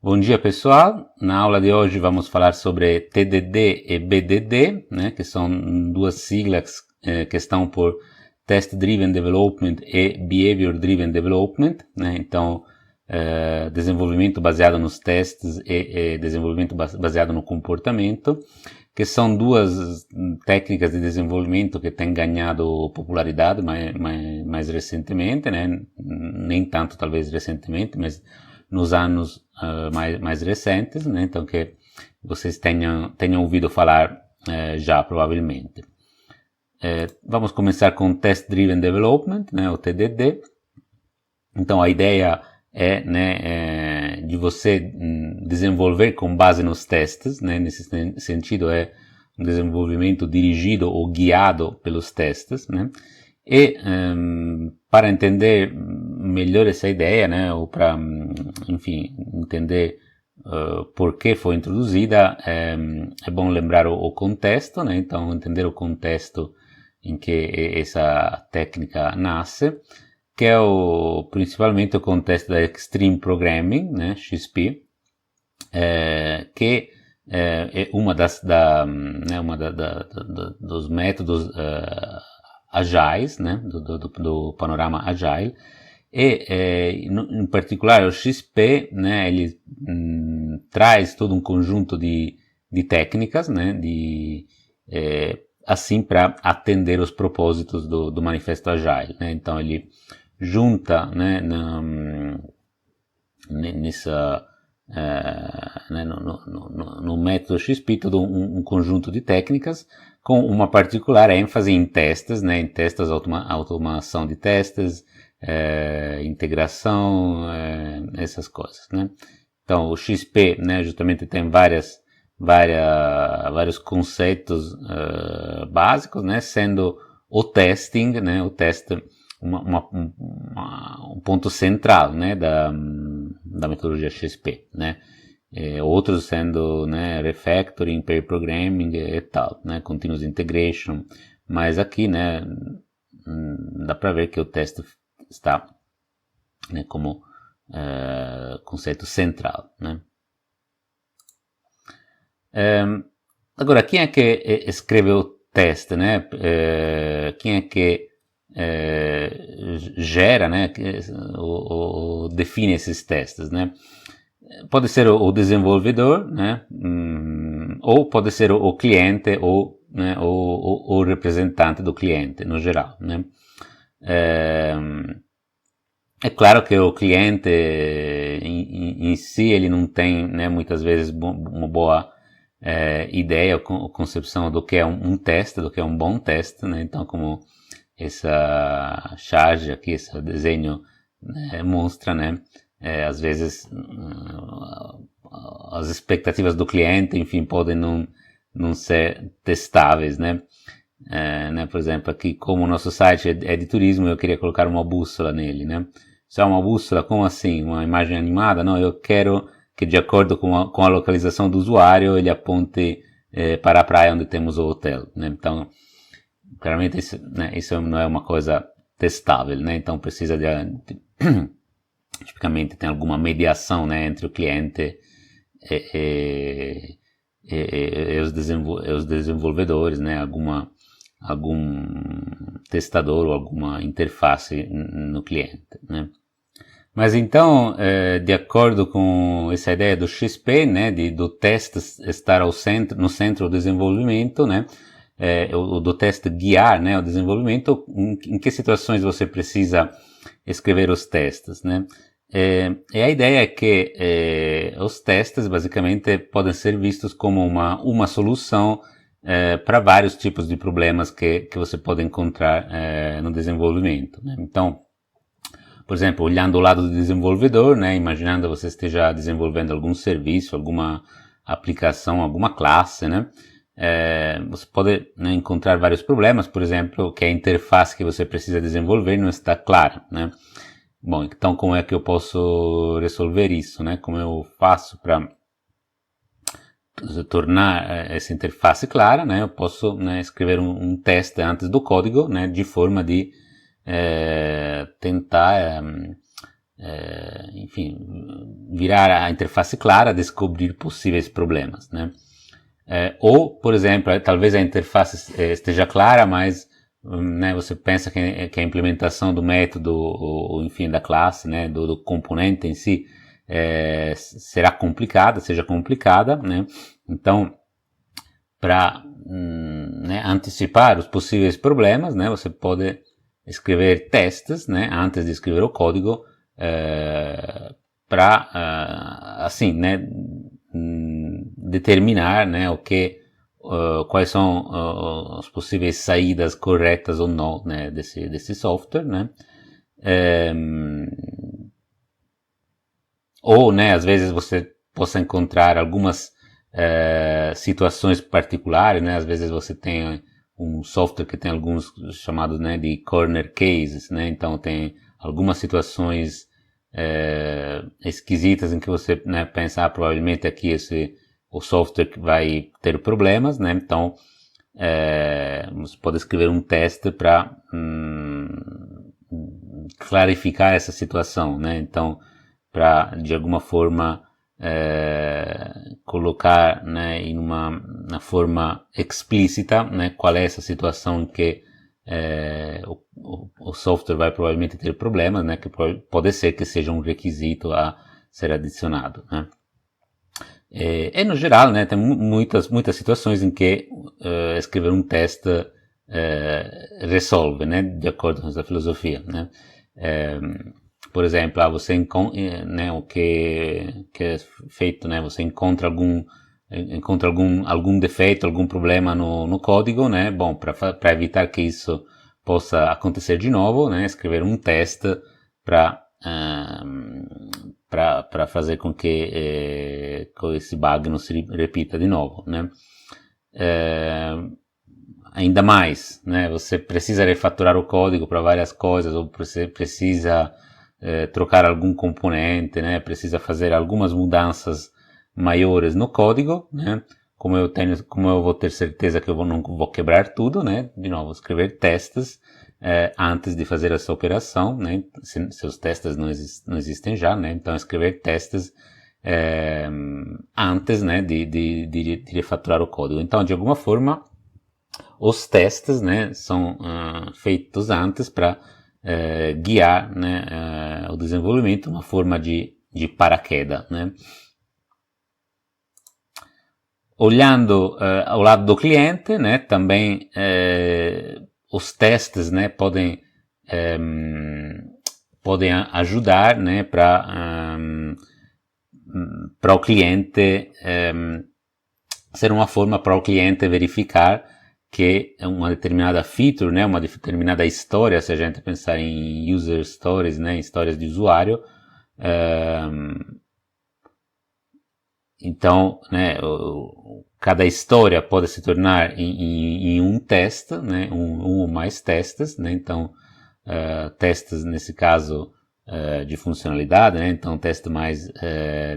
Bom dia, pessoal. Na aula de hoje vamos falar sobre TDD e BDD, né, que são duas siglas que estão por Test Driven Development e Behavior Driven Development, né? Então, desenvolvimento baseado nos testes e desenvolvimento baseado no comportamento, que são duas técnicas de desenvolvimento que têm ganhado popularidade mais recentemente, né? Nem tanto talvez recentemente, mas nos anos mais recentes, né? Então que vocês tenham ouvido falar já provavelmente. Vamos começar com Test Driven Development, né? O TDD. Então a ideia é, né, de você desenvolver com base nos testes, né? Nesse sentido é um desenvolvimento dirigido ou guiado pelos testes, né? E para entender melhor essa ideia, né, ou para, enfim, entender por que foi introduzida, é bom lembrar o contexto, né? Então entender o contexto em que essa técnica nasce, que é principalmente o contexto da Extreme Programming, né, XP, que é uma dos métodos agiles, né, do panorama agile, e em particular o XP, né, ele traz todo um conjunto de técnicas, né, assim para atender os propósitos do manifesto agile, né? Então ele junta, né, no método XP todo um conjunto de técnicas com uma particular ênfase em testes, né, em testes, automação de testes, integração, essas coisas, né. Então o XP, né, justamente tem vários conceitos básicos, né, sendo o testing, né, o teste um ponto central, né, da metodologia XP, né. Outros sendo, né, refactoring, pair programming e tal, né, continuous integration, mas aqui, né, dá para ver que o teste está, né, como conceito central, né. Agora, quem é que escreve o teste, né? Quem é que gera, né, ou define esses testes, né? Pode ser o desenvolvedor, né, ou pode ser o cliente, ou, né, o representante do cliente, no geral, né. É claro que o cliente em si ele não tem, né, muitas vezes uma boa ideia ou concepção do que é um teste, do que é um bom teste, né. Então, como essa charge aqui, esse desenho, né, mostra, né, às vezes as expectativas do cliente, enfim, podem não ser testáveis, né. Né, por exemplo, aqui como o nosso site é de turismo, eu queria colocar uma bússola nele, né. Só uma bússola, como assim? Uma imagem animada? Não, eu quero que de acordo com a localização do usuário, ele aponte para a praia onde temos o hotel, né. Então, claramente isso não é uma coisa testável, né. Então precisa tipicamente tem alguma mediação, né, entre o cliente e os desenvolvedores, né, algum testador ou alguma interface no cliente, né. Mas então, de acordo com essa ideia do XP, né, do teste estar no centro do desenvolvimento, né, do teste guiar, né, o desenvolvimento, em que situações você precisa escrever os testes, né. E a ideia é que os testes basicamente podem ser vistos como uma solução para vários tipos de problemas que você pode encontrar no desenvolvimento, né. Então, por exemplo, olhando o lado do desenvolvedor, né, imaginando você esteja desenvolvendo algum serviço, alguma aplicação, alguma classe, né, você pode, né, encontrar vários problemas, por exemplo, que a interface que você precisa desenvolver não está clara, né. Bom, então como é que eu posso resolver isso, né? Como eu faço para tornar essa interface clara, né? Eu posso, né, escrever um teste antes do código, né, de forma de tentar, enfim, virar a interface clara, descobrir possíveis problemas, né? Ou, por exemplo, talvez a interface esteja clara, mas né, você pensa que a implementação do método, ou enfim, da classe, né, do componente em si, seja complicada, né? Então, para né, antecipar os possíveis problemas, né, você pode escrever testes, né, antes de escrever o código, para assim, né, determinar, né, quais são as possíveis saídas corretas ou não, né, desse software, né? Ou, né, às vezes você possa encontrar algumas situações particulares, né? Às vezes você tem um software que tem alguns chamados, né, de corner cases, né? Então tem algumas situações esquisitas em que você, né, pensa, provavelmente aqui o software vai ter problemas, né? Então você pode escrever um teste para clarificar essa situação, né? Então, para de alguma forma colocar, né, na forma explícita, né, qual é essa situação em que o software vai provavelmente ter problemas, né, que pode ser que seja um requisito a ser adicionado, né. E no geral, né, tem muitas situações em que escrever um teste resolve, né, de acordo com essa filosofia, né. Por exemplo, você né, o que é feito, né, você encontra algum defeito, algum problema no código, né, bom, para evitar que isso possa acontecer de novo, né, escrever um teste para fazer com que esse bug não se repita de novo, né. Ainda mais, né, você precisa refatorar o código para várias coisas, ou você precisa trocar algum componente, né, precisa fazer algumas mudanças maiores no código, né, como eu vou ter certeza que eu não vou quebrar tudo, né, de novo, escrever testes antes de fazer essa operação, né, se os testes não existem já, né, então escrever testes antes, né, de refatorar o código. Então, de alguma forma, os testes, né, são feitos antes para guiar, né, o desenvolvimento, uma forma de paraquedas, né. Olhando ao lado do cliente, né, também os testes, né, podem ajudar, né, para o cliente ser uma forma para o cliente verificar que uma determinada feature, né, uma determinada história, se a gente pensar em user stories, né, histórias de usuário, então, né, cada história pode se tornar em um teste, né, um ou mais testes, né, então testes nesse caso de funcionalidade, né, então teste mais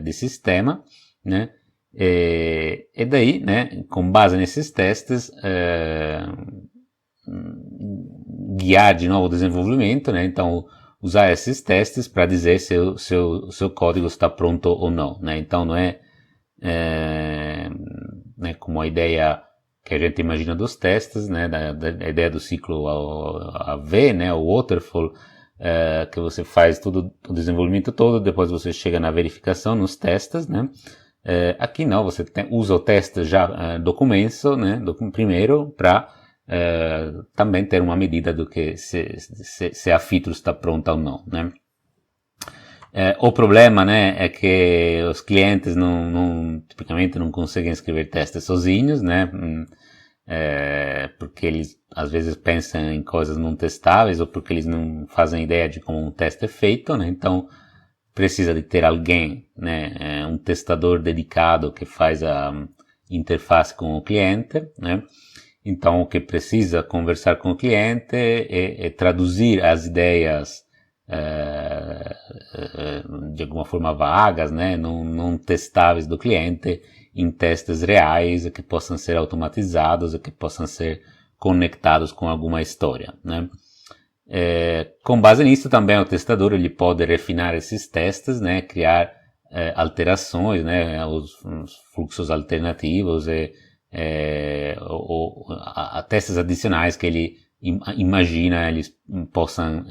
de sistema, né. E daí, né, com base nesses testes, guiar de novo o desenvolvimento, né, então usar esses testes para dizer se o seu código está pronto ou não, né, então não é, né, como a ideia que a gente imagina dos testes, né, da ideia do ciclo AV, né, o waterfall, que você faz o desenvolvimento todo, depois você chega na verificação, nos testes, né. Aqui não, você usa o teste já do começo, né, do primeiro, para também ter uma medida do que se a feature está pronta ou não, né. O problema, né, é que os clientes tipicamente não conseguem escrever testes sozinhos, né, porque eles às vezes pensam em coisas não testáveis, ou porque eles não fazem ideia de como um teste é feito, né, então precisa de ter alguém, né, um testador dedicado que faz a interface com o cliente, né. Então o que precisa conversar com o cliente é traduzir as ideias de alguma forma vagas, né, não testáveis do cliente, em testes reais que possam ser automatizados e que possam ser conectados com alguma história, né. Com base nisso também o testador ele pode refinar esses testes, né, criar alterações, né, os fluxos alternativos ou testes adicionais que ele imagina eles possam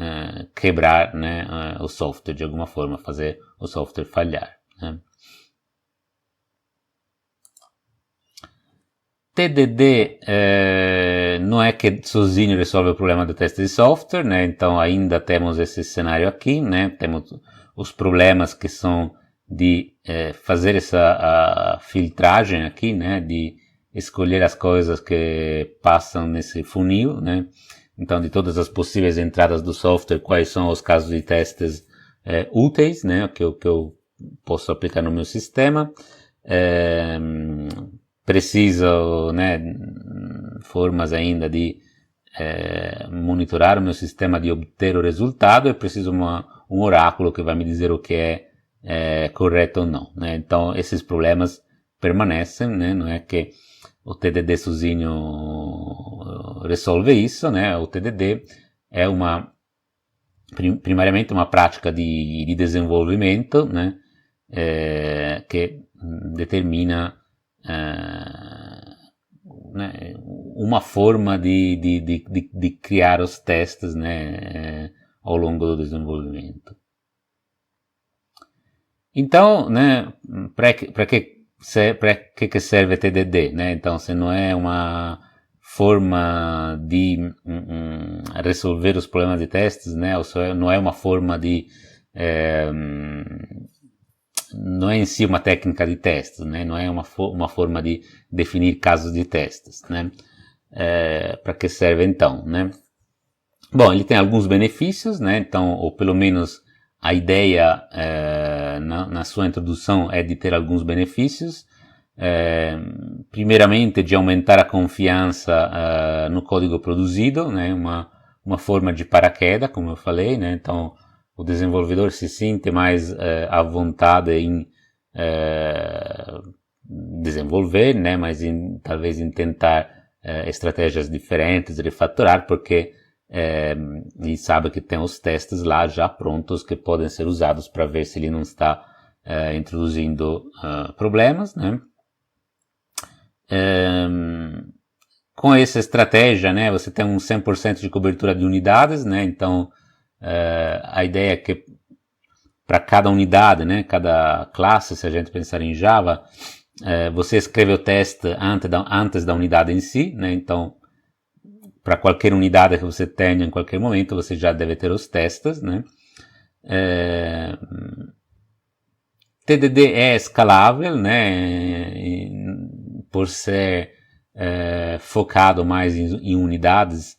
quebrar, né, o software de alguma forma, fazer o software falhar, né. TDD não é que sozinho resolve o problema do teste de software, né? Então ainda temos esse cenário aqui, né? Temos os problemas que são de fazer essa filtragem aqui, né? De escolher as coisas que passam nesse funil, né? Então, de todas as possíveis entradas do software, quais são os casos de testes úteis, né? Que eu posso aplicar no meu sistema. Preciso, né, formas ainda de monitorar o meu sistema, de obter o resultado, e preciso um oráculo que vai me dizer o que é correto ou não, né? Então esses problemas permanecem, né? Não é que o TDD sozinho resolve isso, né? O TDD é primariamente uma prática de desenvolvimento, né? Que determina né, uma forma de criar os testes, né, ao longo do desenvolvimento. Então, né, para que serve TDD, né? Então, se não é uma forma de resolver os problemas de testes, né? Ou seja, não é uma forma de não é em si uma técnica de testes, né? Não é uma forma de definir casos de testes, né? Para que serve então, né? Bom, ele tem alguns benefícios, né? Então, ou pelo menos a ideia na sua introdução é de ter alguns benefícios. Primeiramente, de aumentar a confiança no código produzido, né? Uma forma de paraquedas, como eu falei, né? Então, o desenvolvedor se sente mais à vontade em desenvolver, né? Mas talvez em tentar estratégias diferentes de refatorar, porque ele sabe que tem os testes lá já prontos que podem ser usados para ver se ele não está introduzindo problemas, né? Com essa estratégia, né, você tem um 100% de cobertura de unidades, né? Então a ideia é que para cada unidade, né, cada classe, se a gente pensar em Java, você escreve o teste antes da unidade em si, né? Então, para qualquer unidade que você tenha em qualquer momento, você já deve ter os testes, né? TDD é escalável, né? Por ser focado mais em unidades,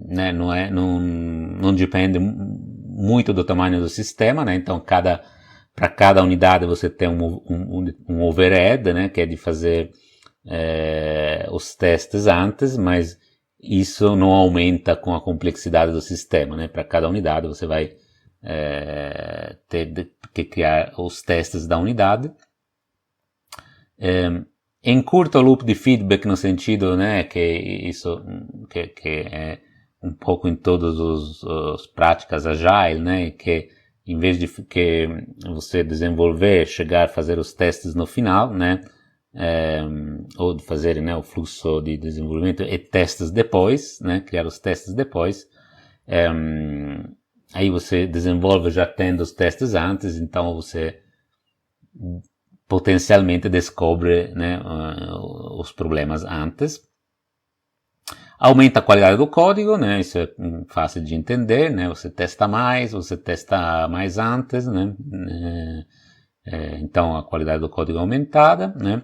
né? Não depende muito do tamanho do sistema, né? Então, para cada unidade você tem um overhead, né? Que é de fazer os testes antes, mas isso não aumenta com a complexidade do sistema, né? Para cada unidade você vai ter que criar os testes da unidade. Encurta o loop de feedback no sentido, né, que isso que é um pouco em todas as práticas agile, né, que em vez de que você desenvolver, chegar a fazer os testes no final, né, ou de fazer, né, o fluxo de desenvolvimento e testes depois, né, criar os testes depois, aí você desenvolve já tendo os testes antes, então você potencialmente descobre, né, os problemas antes. Aumenta a qualidade do código, né, isso é fácil de entender, né, você testa mais antes, né, então a qualidade do código é aumentada, né,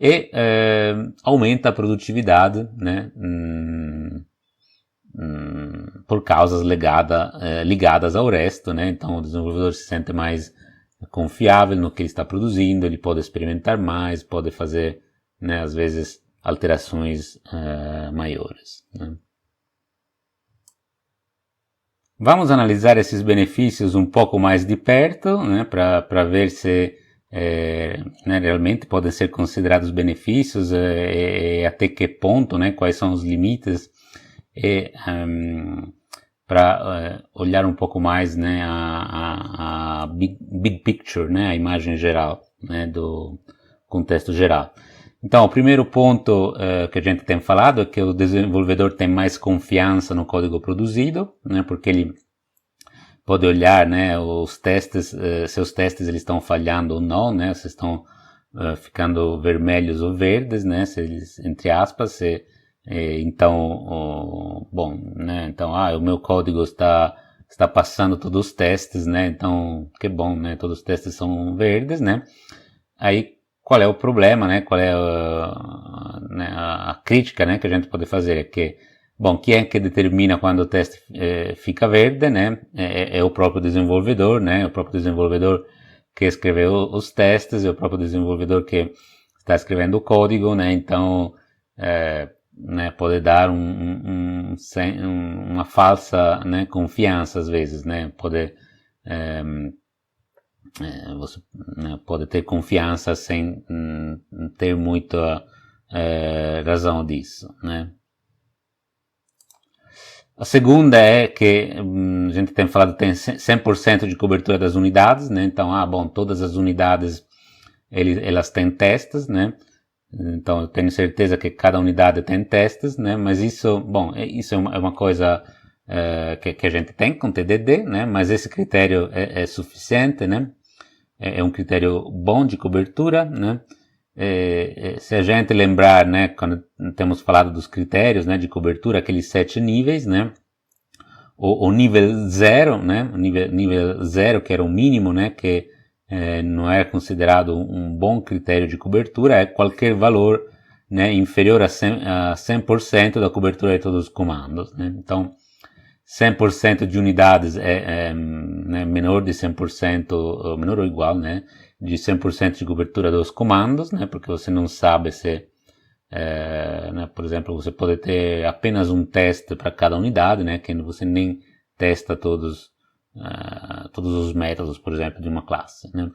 e aumenta a produtividade, né, por causas ligadas ao resto, né, então o desenvolvedor se sente mais confiável no que ele está produzindo, ele pode experimentar mais, pode fazer, né, às vezes, alterações maiores, né. Vamos analisar esses benefícios um pouco mais de perto, né, para ver se né, realmente podem ser considerados benefícios e até que ponto, né, quais são os limites, e para olhar um pouco mais, né, big picture, né, a imagem geral, né, do contexto geral. Então, o primeiro ponto que a gente tem falado é que o desenvolvedor tem mais confiança no código produzido, né, porque ele pode olhar, né, os testes, se os testes eles estão falhando ou não, né, se estão ficando vermelhos ou verdes, né, se eles, entre aspas, então, bom, né, então, o meu código está passando todos os testes, né, então, que bom, né, todos os testes são verdes, né, aí, qual é o problema, né, qual é a crítica, né, que a gente pode fazer, é que, bom, quem é que determina quando o teste fica verde, né, é o próprio desenvolvedor, né, o próprio desenvolvedor que escreveu os testes, é o próprio desenvolvedor que está escrevendo o código, né, então, né, pode dar uma falsa, né, confiança às vezes, né, você, né, pode ter confiança sem ter muita razão disso, né. A segunda é que a gente tem falado que tem 100% de cobertura das unidades, né, então, bom, todas as unidades elas têm testes, né, então eu tenho certeza que cada unidade tem testes, né, mas isso, bom, isso é uma coisa que a gente tem com TDD, né, mas esse critério é suficiente, né, é um critério bom de cobertura, né, se a gente lembrar, né, quando temos falado dos critérios, né, de cobertura, aqueles 7 níveis, né, o nível 0, né, nível 0 que era o mínimo, né, que não é considerado um bom critério de cobertura, é qualquer valor, né, inferior a 100% da cobertura de todos os comandos, né, então 100% de unidades né, menor de 100%, menor ou igual, né, de 100% de cobertura dos comandos, né, porque você não sabe se, né, por exemplo, você pode ter apenas um teste para cada unidade, né, que você nem testa todos os métodos, por exemplo, de uma classe, né.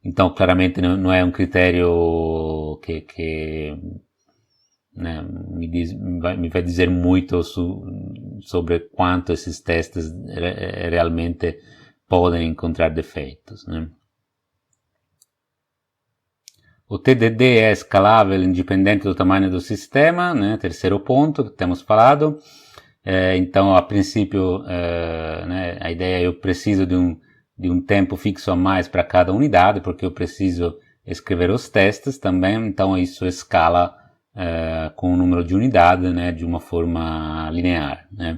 Então, claramente não é um critério que né, me vai dizer muito sobre quanto esses testes realmente podem encontrar defeitos, né. O TDD é escalável independente do tamanho do sistema, né, terceiro ponto que temos falado. Então, a princípio, né, a ideia é eu preciso de um tempo fixo a mais para cada unidade, porque eu preciso escrever os testes também, então isso escala com o número de unidades, né, de uma forma linear, né.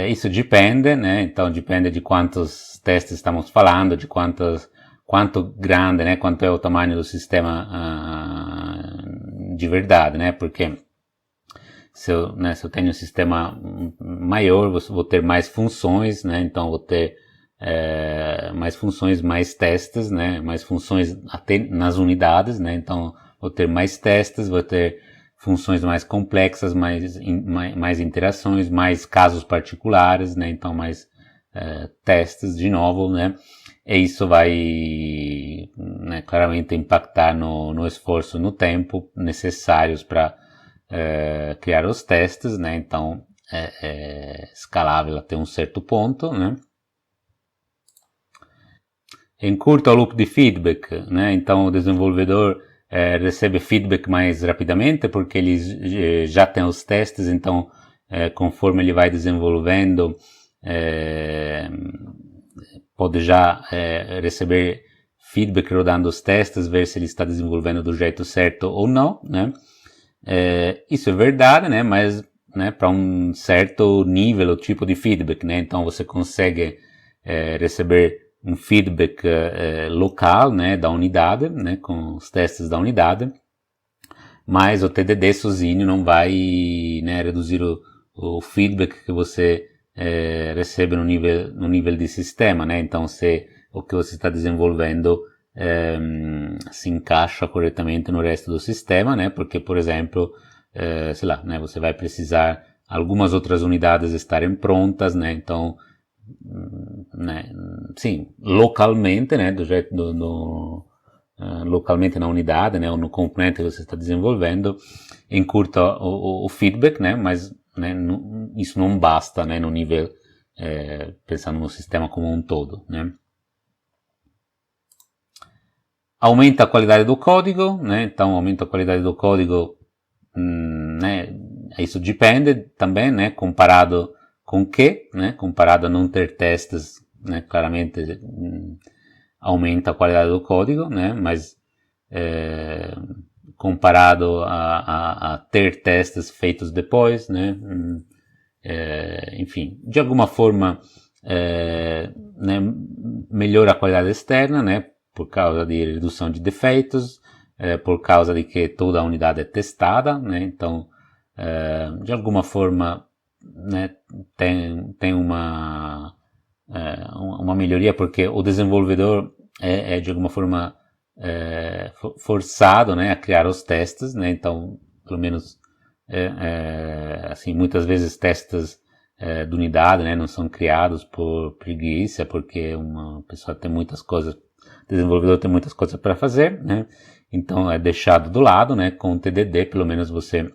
Isso depende, né, então depende de quantos testes estamos falando, de quanto grande, né, quanto é o tamanho do sistema de verdade, né, porque se eu tenho um sistema maior, vou ter mais funções, né, então vou ter mais funções, mais testes, né, mais funções até nas unidades, né, então vou ter mais testes, vou ter funções mais complexas, mais interações, mais casos particulares, né, então mais testes de novo, né, e isso vai, né, claramente impactar no esforço, no tempo necessários para criar os testes, né, então é escalável até um certo ponto, né. Encurta o loop de feedback, né, então o desenvolvedor recebe feedback mais rapidamente porque ele já tem os testes, então conforme ele vai desenvolvendo pode já receber feedback rodando os testes, ver se ele está desenvolvendo do jeito certo ou não, né? Isso é verdade, né? Mas, né, para um certo nível ou tipo de feedback, né? Então você consegue receber um feedback local, né, da unidade, né, com os testes da unidade, mas o TDD sozinho não vai, né, reduzir o feedback que você recebe no nível de sistema, né? Então, se o que você está desenvolvendo se encaixa corretamente no resto do sistema, né? Porque, por exemplo, sei lá, né, você vai precisar algumas outras unidades estarem prontas, né? Então, né, sim, localmente, né, do jeito localmente na unidade, né, ou no componente que você está desenvolvendo, encurta o feedback, né, mas, né, isso não basta, né, no nível, pensando no sistema como um todo, né. aumenta a qualidade do código, né? Então aumenta a qualidade do código, né? Isso depende também, né? Comparado com que, né? Comparado a não ter testes, né? Claramente aumenta a qualidade do código, né? Mas comparado a ter testes feitos depois, né? Enfim, de alguma forma, né? Melhora a qualidade externa, né? Por causa de redução de defeitos, por causa de que toda a unidade é testada, né? Então, de alguma forma, né, tem uma melhoria, porque o desenvolvedor é de alguma forma forçado, né, a criar os testes, né? Então, pelo menos, assim, muitas vezes testes de unidade, né, não são criados por preguiça, porque uma pessoa tem muitas coisas, o desenvolvedor tem muitas coisas para fazer, né? Então é deixado do lado, né? Com o TDD, pelo menos você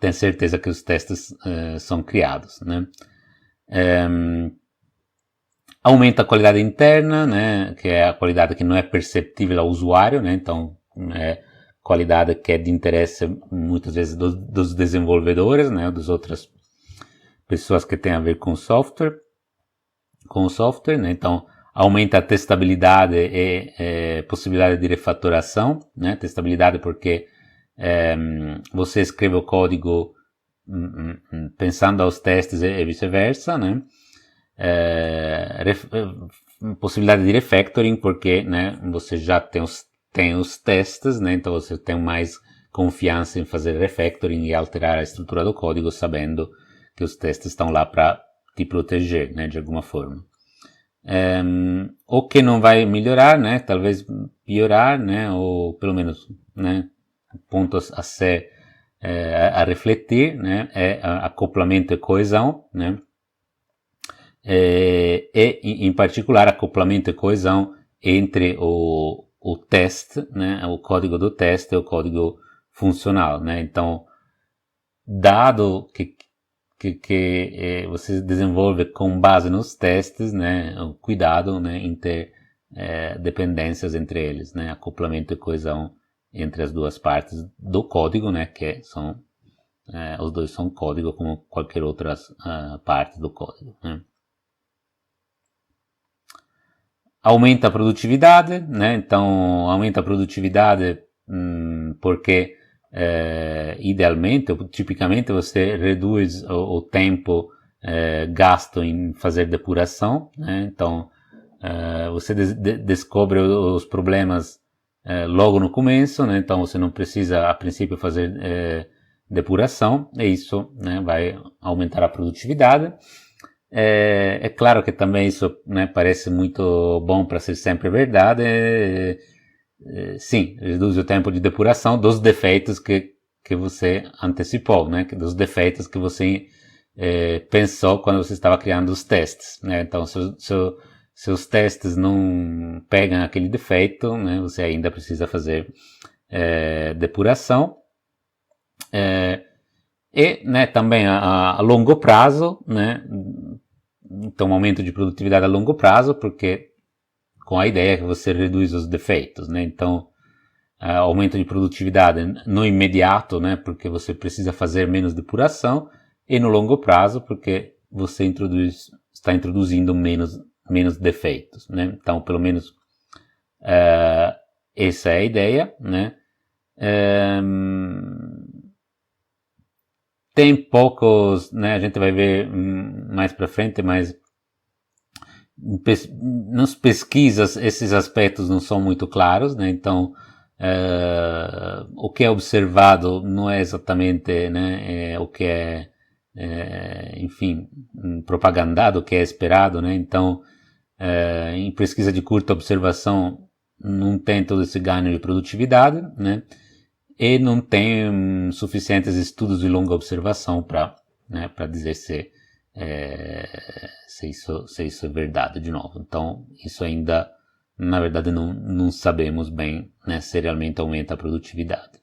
tem certeza que os testes são criados, né? Aumenta a qualidade interna, né? Que é a qualidade que não é perceptível ao usuário, né? Então é qualidade que é de interesse muitas vezes dos desenvolvedores, né? Das outras pessoas que têm a ver com o software, né? Então aumenta a testabilidade e possibilidade de refatoração, né? Testabilidade porque você escreve o código pensando aos testes e vice-versa, né? Possibilidade de refactoring porque, né, você já tem os testes, né? Então você tem mais confiança em fazer refactoring e alterar a estrutura do código sabendo que os testes estão lá para te proteger, né, de alguma forma. O que não vai melhorar, né, talvez piorar, né, ou pelo menos, né, pontos a ser a refletir, né, é acoplamento e coesão, né, e em particular acoplamento e coesão entre o teste, né, o código do teste e o código funcional, né. Então, dado que você desenvolve com base nos testes, né, o cuidado, né, em ter dependências entre eles, né, acoplamento e coesão entre as duas partes do código, né, que são os dois são código como qualquer outra parte do código, né. Aumenta a produtividade, né, então aumenta a produtividade porque idealmente, tipicamente você reduz o tempo gasto em fazer depuração, né? Então você descobre os problemas logo no começo, né? Então você não precisa a princípio fazer depuração, e isso, né, vai aumentar a produtividade. É claro que também isso, né, parece muito bom para ser sempre verdade. Sim, reduz o tempo de depuração dos defeitos que você antecipou, né? Dos defeitos que você pensou quando você estava criando os testes, né? Então, se os testes não pegam aquele defeito, né? Você ainda precisa fazer depuração. E, né, também a longo prazo, né? Então, um aumento de produtividade a longo prazo, porque com a ideia que você reduz os defeitos, né? Então, aumento de produtividade no imediato, né? Porque você precisa fazer menos depuração, e no longo prazo, porque você está introduzindo menos defeitos, né? Então, pelo menos, essa é a ideia, né? Tem poucos, né? A gente vai ver mais para frente, mas nas pesquisas esses aspectos não são muito claros, né? Então o que é observado não é exatamente, né, o que enfim, propagandado, o que é esperado, né? Então em pesquisa de curta observação não tem todo esse ganho de produtividade, né? E não tem suficientes estudos de longa observação para, né, para dizer se isso é verdade de novo. Então, isso ainda, na verdade, não sabemos bem, né, se realmente aumenta a produtividade.